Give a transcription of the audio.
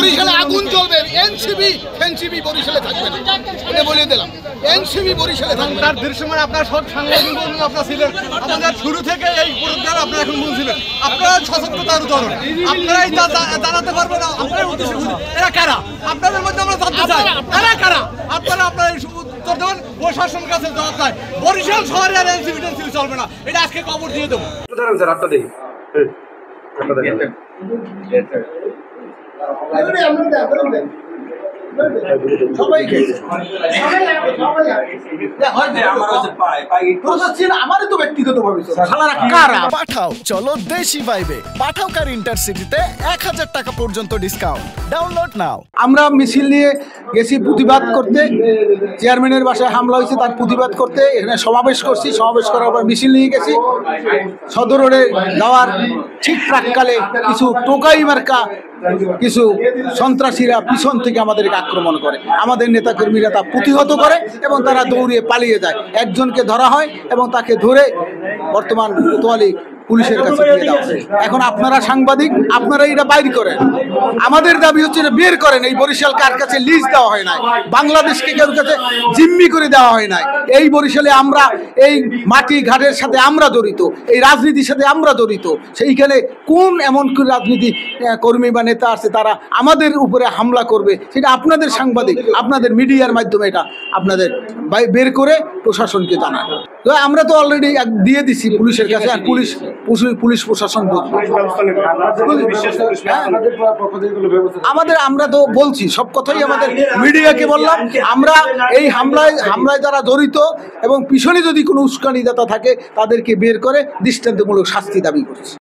বরিশালে আগুন জ্বলবে, এনসিবি ফেনসিবি বরিশালে থাকবে না, এটা বলে দিলাম। এনসিবি বরিশালে থাকবে। তার দৃশ্যমান আপনার সব সাংবাদিক আপনার ছিলেন, আমাদের শুরু থেকে এই পুরস্কার আপনারা এখন বলছিলেন, আপনারা সশক্ততার উদাহরণ, আপনারাই জানাতে পারবেন না আপনারা উদ্দেশ্য এরা কারা, আপনাদের মধ্যে আমরা জানতে চাই এরা কারা, আপনারা উত্তর দেবেন, প্রশাসনের কাছে জবাব চাই। বরিশাল শহরে আর এনসিবি টেনসিবি চলবে না, এটা আজকে খবর দিয়ে দেবো। পাঠাও চলো দেশি ভাইবে। পাঠাও কার ইন্টারসিটিতে 1000 টাকা পর্যন্ত ডিসকাউন্ট। ডাউনলোড নাও। আমরা মিছিল নিয়ে গেছি প্রতিবাদ করতে, চেয়ারম্যানের বাসায় হামলা হয়েছে তার প্রতিবাদ করতে এখানে সমাবেশ করছি। সমাবেশ করার পর মিছিল নিয়ে গেছি সদর রোডে যাওয়ার ঠিক প্রাককালে কিছু টোকাই মার্কা কিছু সন্ত্রাসীরা পিছন থেকে আমাদেরকে আক্রমণ করে, আমাদের নেতাকর্মীরা তা প্রতিহত করে এবং তারা দৌড়িয়ে পালিয়ে যায়। একজনকে ধরা হয় এবং তাকে ধরে বর্তমান কোতোয়ালি পুলিশের কাছে দিয়ে দেওয়া হয়। এখন আপনারা সাংবাদিক, আপনারা এটা বাইর করেন। আমাদের দাবি হচ্ছে এটা বের করেন। এই বরিশাল কার কাছে লিজ দেওয়া হয় নাই, বাংলাদেশকে কারোর কাছে জিম্মি করে দেওয়া হয় নাই। এই বরিশালে আমরা এই মাটি ঘাটের সাথে আমরা জড়িত, এই রাজনীতির সাথে আমরা জড়িত। সেইখানে কোন এমন রাজনীতি কর্মী বা নেতা আছে তারা আমাদের উপরে হামলা করবে, সেটা আপনাদের সাংবাদিক, আপনাদের মিডিয়ার মাধ্যমে এটা আপনাদের বের করে প্রশাসনকে জানান। তো আমরা তো অলরেডি দিয়ে দিছি পুলিশের কাছে, আর পুলিশ প্রশাসন আমাদের, আমরা তো বলছি সব কথাই আমাদের মিডিয়াকে বললাম। আমরা এই হামলায় যারা জড়িত এবং পিছনে যদি কোনো উস্কানিদাতা থাকে তাদেরকে বের করে দৃষ্টান্তমূলক শাস্তি দাবি করছি।